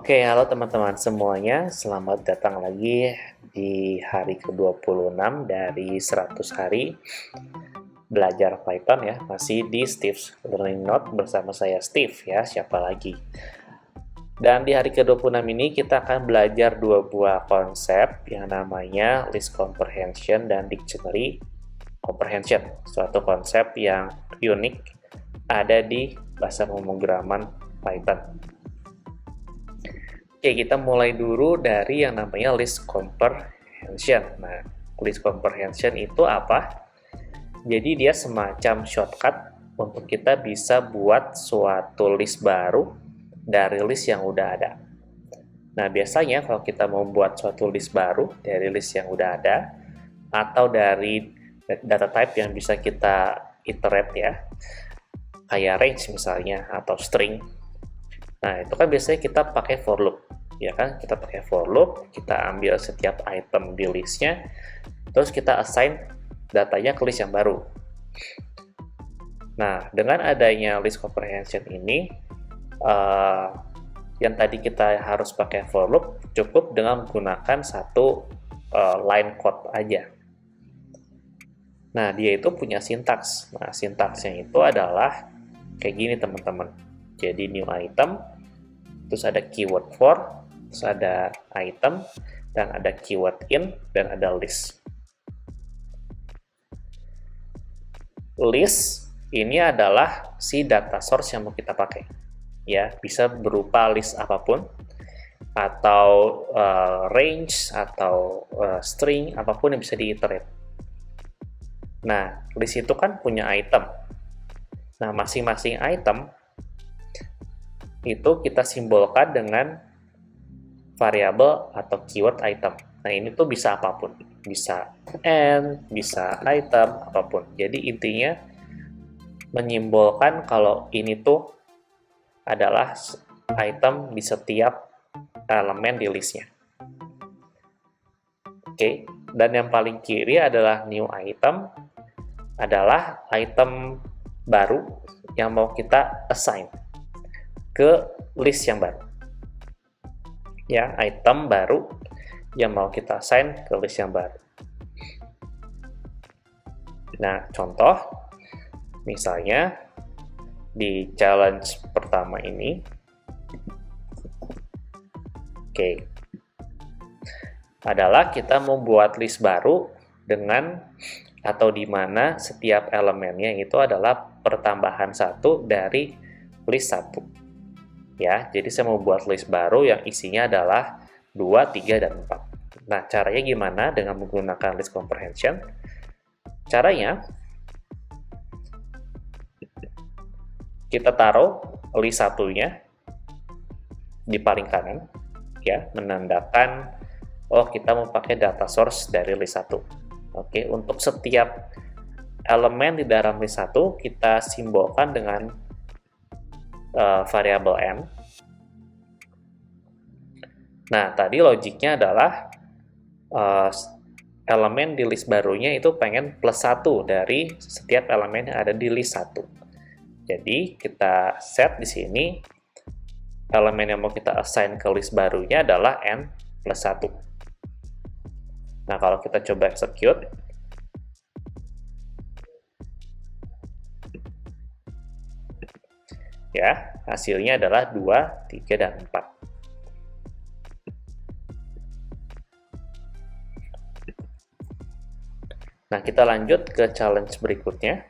Oke, halo teman-teman semuanya. Selamat datang lagi di hari ke-26 dari 100 hari belajar Python ya. Masih di Steve's Learning Note bersama saya Steve ya, siapa lagi. Dan di hari ke-26 ini kita akan belajar dua buah konsep yang namanya list comprehension dan dictionary comprehension. Suatu konsep yang unik ada di bahasa pemrograman Python. Oke, kita mulai dulu dari yang namanya list comprehension. Nah, list comprehension itu apa? Jadi dia semacam shortcut untuk kita bisa buat suatu list baru dari list yang udah ada. Nah, biasanya kalau kita mau buat suatu list baru dari list yang udah ada, atau dari data type yang bisa kita iterate ya, kayak range misalnya, atau string. Nah, itu kan biasanya kita pakai for loop, ya kan? Kita pakai for loop, kita ambil setiap item di listnya, terus kita assign datanya ke list yang baru. Nah, dengan adanya list comprehension ini, yang tadi kita harus pakai for loop, cukup dengan menggunakan satu line code aja. Nah, dia itu punya sintaks. Nah, sintaksnya itu adalah kayak gini, teman-teman. Jadi new item, terus ada keyword for, terus ada item, dan ada keyword in, dan ada list. List ini adalah si data source yang mau kita pakai. Ya, bisa berupa list apapun, atau range, atau string, apapun yang bisa diiterate. Nah, list itu kan punya item. Nah, masing-masing item itu kita simbolkan dengan variabel atau keyword item. Nah, ini tuh bisa apapun. Bisa and, bisa item, apapun. Jadi intinya menyimbolkan kalau ini tuh adalah item di setiap elemen di listnya. Oke, dan yang paling kiri adalah new item, adalah item baru yang mau kita assign ke list yang baru. Ya, item baru yang mau kita assign ke list yang baru. Nah, contoh misalnya di challenge pertama ini, oke, adalah kita membuat list baru dengan atau di mana setiap elemennya itu adalah pertambahan satu dari list 1. Ya, jadi saya mau buat list baru yang isinya adalah 2, 3, dan 4. Nah, caranya gimana dengan menggunakan list comprehension? Caranya, kita taruh list satunya di paling kanan, ya, menandakan, oh, kita mau pakai data source dari list 1. Oke, untuk setiap elemen di dalam list 1, kita simbolkan dengan variabel n. Nah, tadi logiknya adalah elemen di list barunya itu pengen plus 1 dari setiap elemen yang ada di list 1. Jadi, kita set di sini elemen yang mau kita assign ke list barunya adalah n plus 1. Nah, kalau kita coba execute, ya, hasilnya adalah 2, 3, dan 4. Nah, kita lanjut ke challenge berikutnya.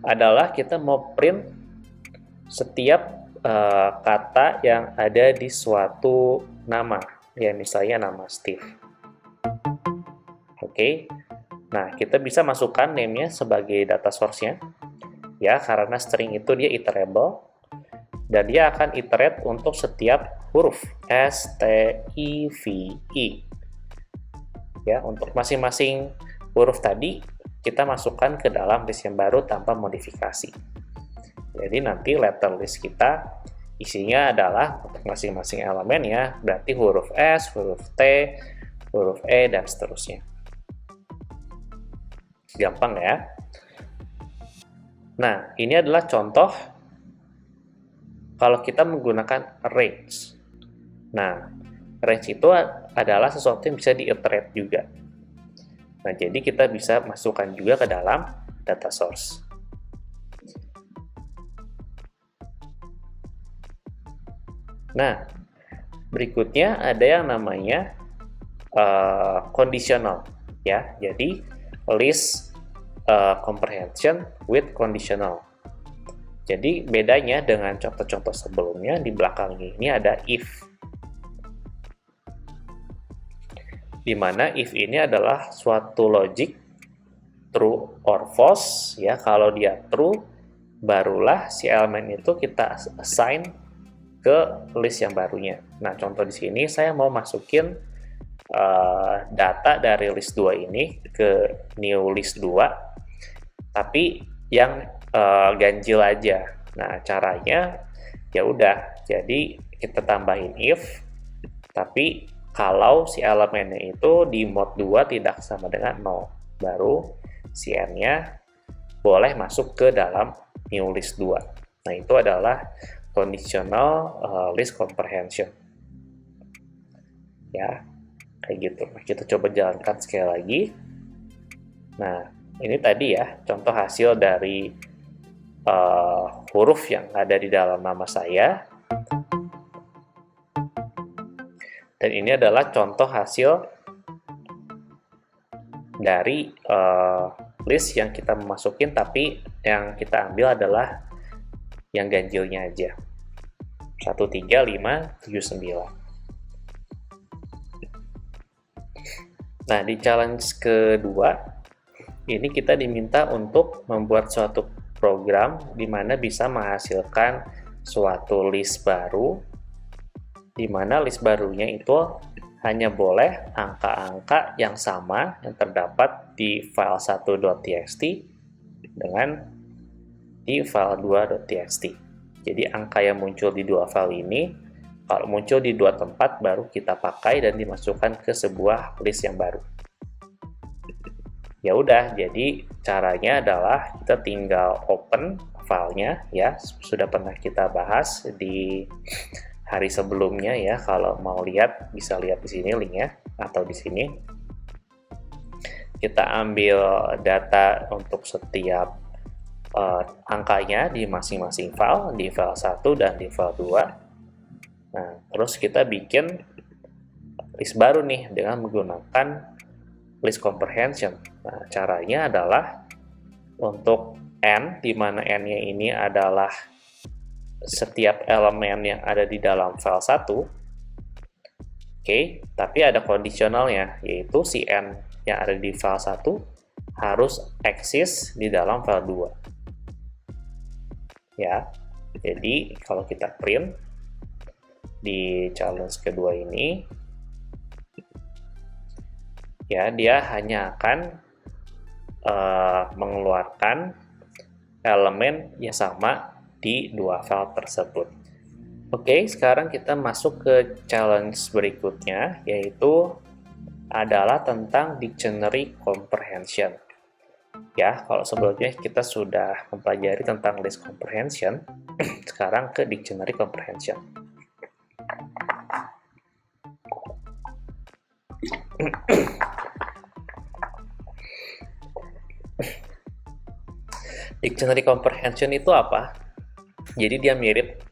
Adalah kita mau print setiap kata yang ada di suatu nama. Ya, misalnya nama Steve. Oke. Nah, kita bisa masukkan name-nya sebagai data source-nya, ya, karena string itu dia iterable, dan dia akan iterate untuk setiap huruf S, T, I, V, I. Ya, untuk masing-masing huruf tadi, kita masukkan ke dalam list yang baru tanpa modifikasi. Jadi nanti letter list kita isinya adalah untuk masing-masing elemen ya, berarti huruf S, huruf T, huruf E, dan seterusnya. Gampang ya. Nah, ini adalah contoh kalau kita menggunakan range. Nah, range itu adalah sesuatu yang bisa di-iterate juga. Nah, jadi kita bisa masukkan juga ke dalam data source. Nah, berikutnya ada yang namanya conditional, ya. Jadi list comprehension with conditional. Jadi bedanya dengan contoh-contoh sebelumnya, di belakang ini ada if. Di mana if ini adalah suatu logic true or false, ya. Kalau dia true, barulah si elemen itu kita assign ke list yang barunya. Nah, contoh di sini saya mau masukin data dari list 2 ini ke new list 2, tapi yang ganjil aja. Nah, caranya ya udah, jadi kita tambahin if, tapi kalau si elemennya itu di mode 2 tidak sama dengan 0, baru si n-nya boleh masuk ke dalam new list 2. Nah, itu adalah conditional list comprehension. Ya, kayak gitu. Nah, kita coba jalankan sekali lagi. Nah, ini tadi ya contoh hasil dari huruf yang ada di dalam nama saya. Dan ini adalah contoh hasil dari list yang kita masukin, tapi yang kita ambil adalah yang ganjilnya aja. 1, 3, 5, 7, 9. Nah, di challenge kedua, ini kita diminta untuk membuat suatu program di mana bisa menghasilkan suatu list baru, di mana list barunya itu hanya boleh angka-angka yang sama yang terdapat di file 1.txt dengan di file 2.txt. Jadi angka yang muncul di dua file ini, kalau muncul di dua tempat, baru kita pakai dan dimasukkan ke sebuah list yang baru. Ya udah, jadi caranya adalah kita tinggal open filenya, ya, sudah pernah kita bahas di hari sebelumnya ya. Kalau mau lihat bisa lihat di sini linknya, atau di sini. Kita ambil data untuk setiap angkanya di masing-masing file, di file 1 dan di file 2. Nah, terus kita bikin list baru nih dengan menggunakan list comprehension. Nah, caranya adalah untuk n, di mana n-nya ini adalah setiap elemen yang ada di dalam file 1. Oke, tapi ada kondisionalnya, yaitu si n yang ada di file 1 harus eksis di dalam file 2. Ya, jadi kalau kita print di challenge kedua ini, ya, dia hanya akan mengeluarkan elemen yang sama di dua file tersebut. Oke, sekarang kita masuk ke challenge berikutnya, yaitu adalah tentang dictionary comprehension. Ya, kalau sebelumnya kita sudah mempelajari tentang list comprehension, sekarang ke dictionary comprehension. Dictionary comprehension itu apa? Jadi dia mirip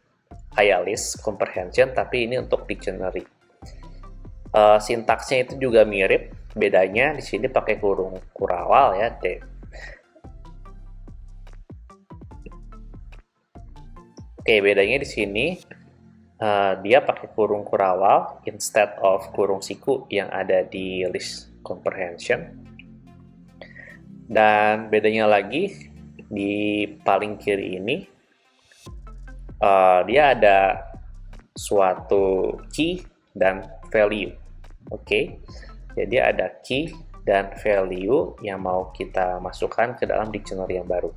kayak list comprehension, tapi ini untuk dictionary. Sintaksnya itu juga mirip, bedanya di sini pakai kurung kurawal ya, Oke, bedanya di sini dia pakai kurung kurawal instead of kurung siku yang ada di list comprehension. Dan bedanya lagi di paling kiri ini, dia ada suatu key dan value. Oke, jadi ada key dan value yang mau kita masukkan ke dalam dictionary yang baru.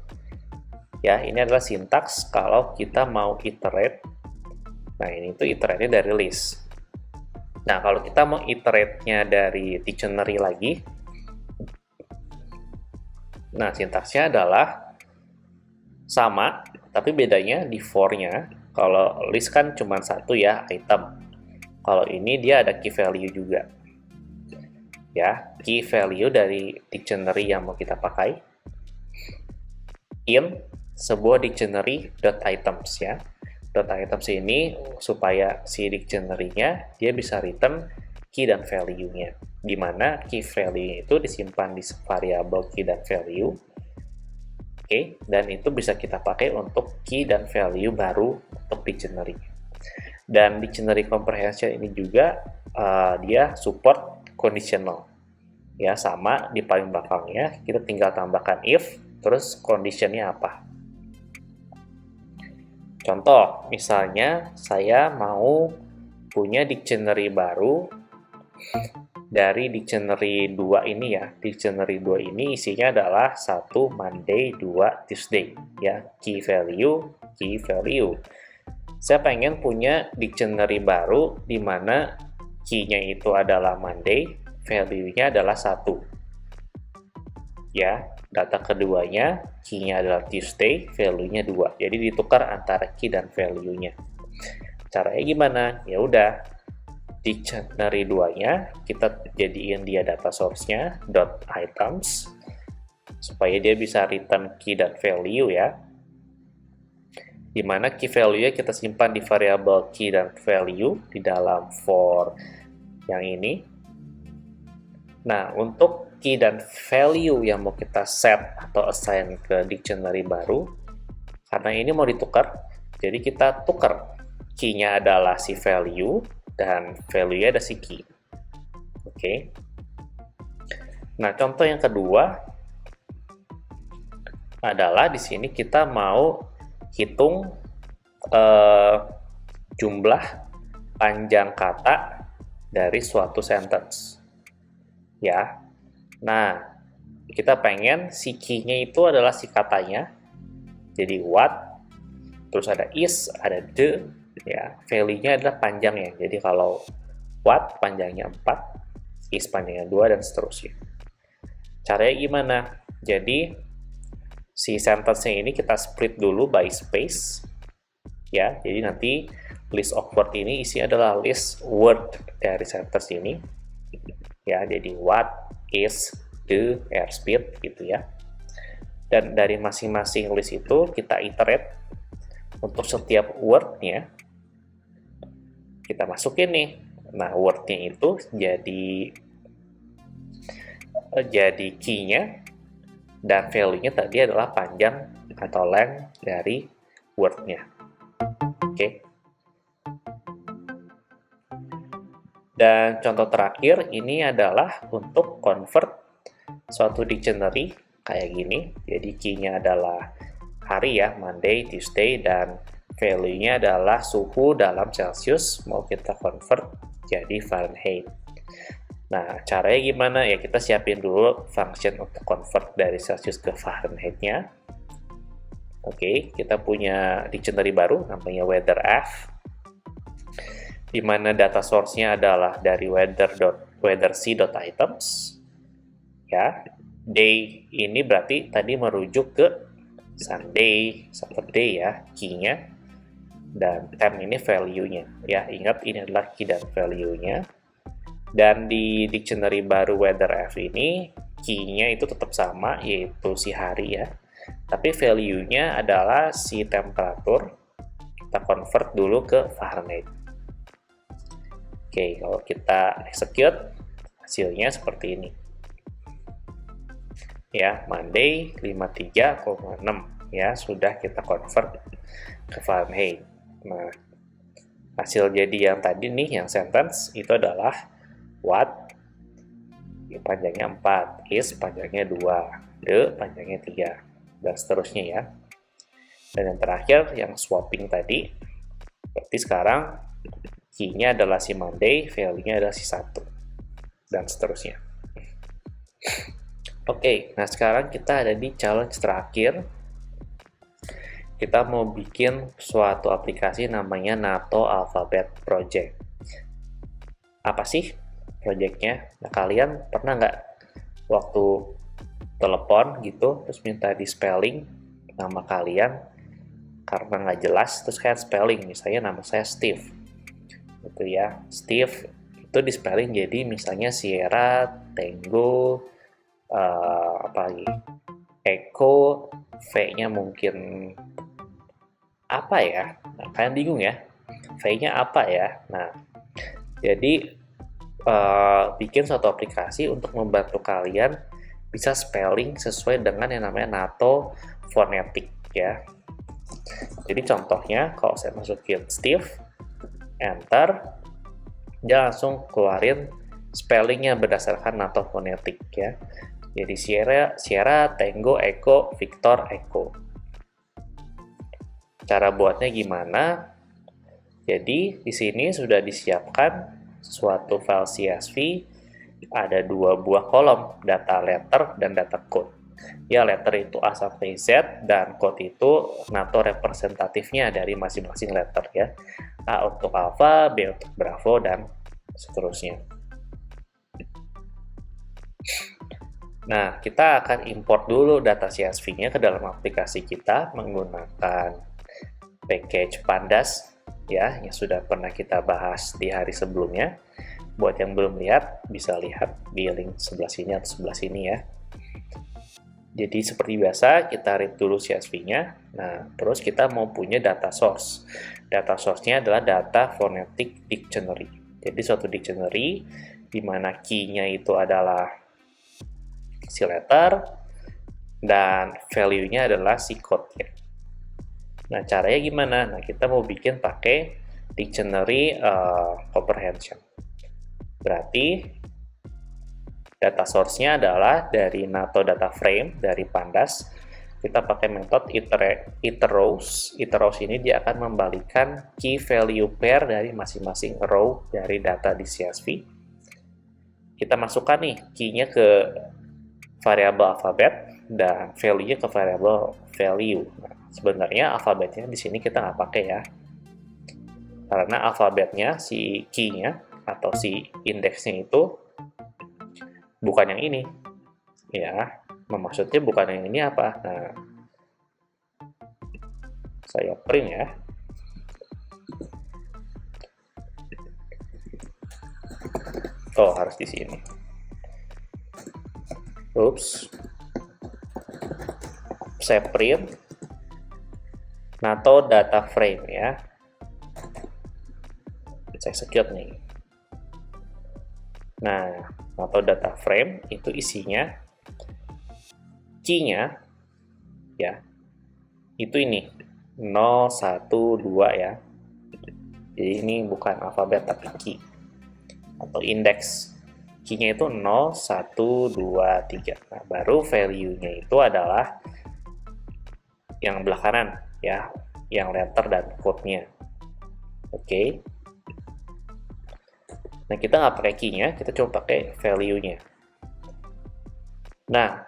Ya, ini adalah sintaks kalau kita mau iterate. Nah, ini tuh iterate-nya dari list. Nah, kalau kita mau iterate-nya dari dictionary lagi, nah, sintaksnya adalah Sama, tapi bedanya di for-nya, kalau list kan cuma satu ya, item. Kalau ini dia ada key value juga. Ya, key value dari dictionary yang mau kita pakai. In sebuah dictionary .items ya. .items ini supaya si dictionary-nya dia bisa return key dan value-nya. Di mana key value itu disimpan di variabel key dan value. Oke, dan itu bisa kita pakai untuk key dan value baru untuk dictionary. Dan dictionary comprehension ini juga dia support conditional. Ya, sama di paling belakangnya kita tinggal tambahkan if, terus conditionnya apa. Contoh, misalnya saya mau punya dictionary baru dari dictionary 2 ini ya. Dictionary 2 ini isinya adalah 1 Monday, 2 Tuesday ya. Key value, key value. Saya pengen punya dictionary baru di mana key-nya itu adalah Monday, value-nya adalah 1. Ya, data keduanya, key-nya adalah Tuesday, value-nya 2. Jadi ditukar antara key dan value-nya. Caranya gimana? Ya udah, dictionary 2-nya kita jadiin dia data source-nya .items supaya dia bisa return key dan value ya. Dimana key value-nya kita simpan di variabel key dan value di dalam for yang ini. Nah, untuk key dan value yang mau kita set atau assign ke dictionary baru, karena ini mau ditukar, jadi kita tukar. Key-nya adalah si value, dan value-nya ada si key. Oke. Nah, contoh yang kedua adalah di sini kita mau hitung jumlah panjang kata dari suatu sentence. Ya. Nah, kita pengen si key-nya itu adalah si katanya. Jadi what, terus ada is, ada the, ya. Value-nya adalah panjangnya. Jadi kalau what panjangnya 4, is panjangnya 2 dan seterusnya. Caranya gimana? Jadi si sentence-nya ini kita split dulu by space. Ya, jadi nanti list of word ini isi adalah list word dari sentence ini. Ya, jadi what, is, the, airspeed gitu ya. Dan dari masing-masing list itu kita iterate untuk setiap word-nya kita masukin nih. Nah, word-nya itu jadi key-nya dan value-nya tadi adalah panjang atau length dari word-nya. Oke. Dan contoh terakhir ini adalah untuk convert suatu dictionary kayak gini. Jadi key-nya adalah hari ya, Monday, Tuesday, dan value-nya adalah suhu dalam Celsius, mau kita convert jadi Fahrenheit. Nah, caranya gimana? Ya, kita siapin dulu function untuk convert dari Celsius ke Fahrenheit-nya. Oke, kita punya dictionary baru, namanya weatherf, di mana data source-nya adalah dari weatherc.items. Ya, day ini berarti tadi merujuk ke Sunday, Saturday ya, key-nya. Dan time ini value-nya. Ya, ingat ini adalah key dan value-nya. Dan di dictionary baru weatherf ini, key-nya itu tetap sama, yaitu si hari ya. Tapi value-nya adalah si temperatur. Kita convert dulu ke Fahrenheit. Oke, kalau kita execute, hasilnya seperti ini. Ya, Monday 53,6 ya, sudah kita convert ke Fahrenheit. Nah, hasil jadi yang tadi nih, yang sentence itu adalah what, panjangnya 4, is panjangnya 2, the panjangnya 3, dan seterusnya ya. Dan yang terakhir, yang swapping tadi, berarti sekarang key-nya adalah si Monday, value-nya adalah si 1, dan seterusnya. Oke, nah sekarang kita ada di challenge terakhir. Kita mau bikin suatu aplikasi namanya NATO Alphabet Project. Apa sih projectnya? Nah, kalian pernah nggak waktu telepon gitu, terus minta di spelling nama kalian karena nggak jelas, terus kalian spelling, misalnya nama saya Steve, gitu ya. Steve itu di spelling jadi misalnya Sierra, Tango, apa lagi? Echo, V-nya mungkin apa ya? Nah, kalian bingung ya? V-nya apa ya? Nah, jadi bikin suatu aplikasi untuk membantu kalian bisa spelling sesuai dengan yang namanya NATO phonetic ya. Jadi contohnya kalau saya masukin Steve, enter, dia langsung keluarin spellingnya berdasarkan NATO phonetic ya. Jadi Sierra, Tango, Echo, Victor, Echo. Cara buatnya gimana? Jadi di sini sudah disiapkan suatu file CSV, ada 2 buah kolom, data letter dan data code. Ya, letter itu A sampai Z, dan code itu NATO representatifnya dari masing-masing letter ya. A untuk alpha, B untuk bravo, dan seterusnya. Nah, kita akan import dulu data CSV-nya ke dalam aplikasi kita menggunakan package Pandas ya, yang sudah pernah kita bahas di hari sebelumnya. Buat yang belum lihat, bisa lihat di link sebelah sini atau sebelah sini ya. Jadi seperti biasa, kita read dulu CSV-nya. Nah, terus kita mau punya data source. Data source-nya adalah data phonetic dictionary. Jadi suatu dictionary di mana key-nya itu adalah si letter dan value-nya adalah si code-nya. Nah, caranya gimana? Nah, kita mau bikin pakai dictionary comprehension. Berarti data source-nya adalah dari NATO data frame dari Pandas. Kita pakai metode iterRows. iterRows ini dia akan membalikan key value pair dari masing-masing row dari data di CSV. Kita masukkan nih key-nya ke variabel alfabet dan value-nya ke variabel value. Nah, sebenarnya alfabetnya di sini kita nggak pakai ya, karena alfabetnya si key-nya atau si indeksnya itu bukan yang ini ya. Maksudnya bukan yang ini apa? Nah, saya print ya. Oh, harus di sini. Oops. Saya print NATO data frame ya. Saya execute nih. Nah, NATO data frame itu isinya key-nya ya. Itu ini 0, 1, 2 ya. Jadi ini bukan alfabet tapi key atau indeks. Key-nya itu 0, 1, 2, 3. Nah, baru value-nya itu adalah yang belah kanan ya, yang letter dan code-nya. Oke. Nah, kita nggak pakai key-nya, kita coba pakai value-nya. Nah,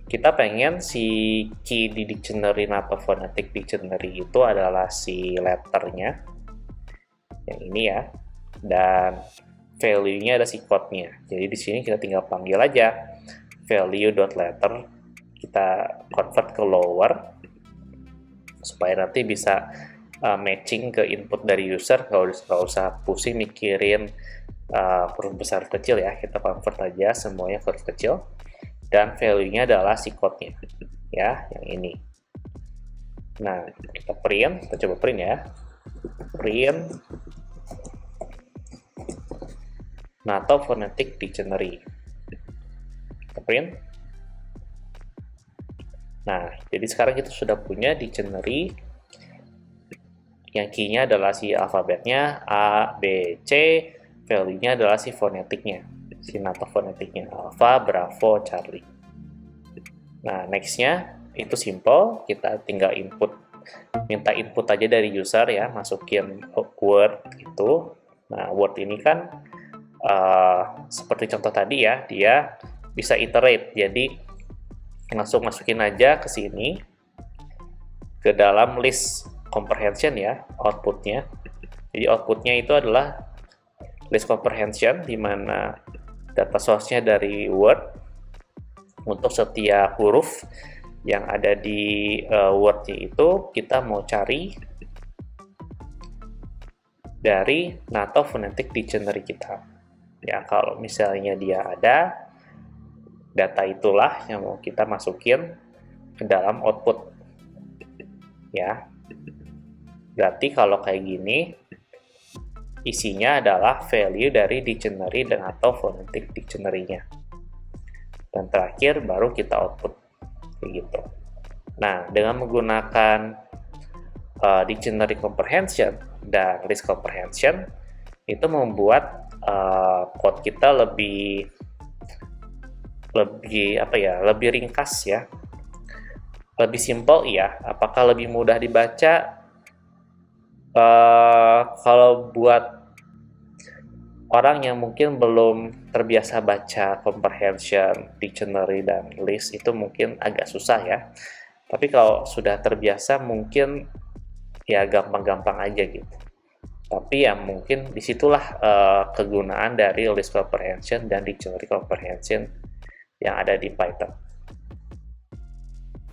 kita pengen si key di dictionary NATO phonetic dictionary itu adalah si letternya, yang ini ya, dan value-nya ada si code-nya. Jadi di sini kita tinggal panggil aja value.letter, kita convert ke lower supaya nanti bisa matching ke input dari user. Nggak usah pusing mikirin huruf besar kecil ya, kita convert aja semuanya huruf kecil, dan value-nya adalah si code-nya ya, yang ini. Nah, kita print, kita coba print ya, print NATO phonetic dictionary. Kita print. Nah, jadi sekarang kita sudah punya dictionary yang key-nya adalah si alfabetnya A, B, C, value-nya adalah si fonetiknya, si NATO fonetiknya, Alpha, Bravo, Charlie. Nah, next-nya itu simple, kita tinggal minta input aja dari user ya, masukin word itu. Nah, word ini kan seperti contoh tadi ya, dia bisa iterate, jadi langsung masukin aja ke sini ke dalam list comprehension ya, outputnya. Jadi outputnya itu adalah list comprehension, di mana data source-nya dari Word. Untuk setiap huruf yang ada di Word-nya itu kita mau cari dari NATO Phonetic Dictionary kita. Ya, kalau misalnya dia ada, data itulah yang mau kita masukin ke dalam output. Ya, berarti kalau kayak gini, isinya adalah value dari dictionary dan atau phonetic dictionary-nya. Dan terakhir baru kita output kayak gitu. Nah, dengan menggunakan dictionary comprehension dan list comprehension itu membuat code kita lebih ringkas ya, lebih simple ya. Apakah lebih mudah dibaca? Kalau buat orang yang mungkin belum terbiasa baca comprehension, dictionary, dan list itu mungkin agak susah ya. Tapi kalau sudah terbiasa mungkin ya gampang-gampang aja gitu. Tapi ya mungkin disitulah kegunaan dari list comprehension dan dictionary comprehension yang ada di Python.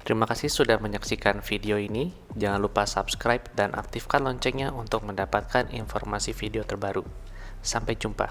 Terima kasih sudah menyaksikan video ini. Jangan lupa subscribe dan aktifkan loncengnya untuk mendapatkan informasi video terbaru. Sampai jumpa.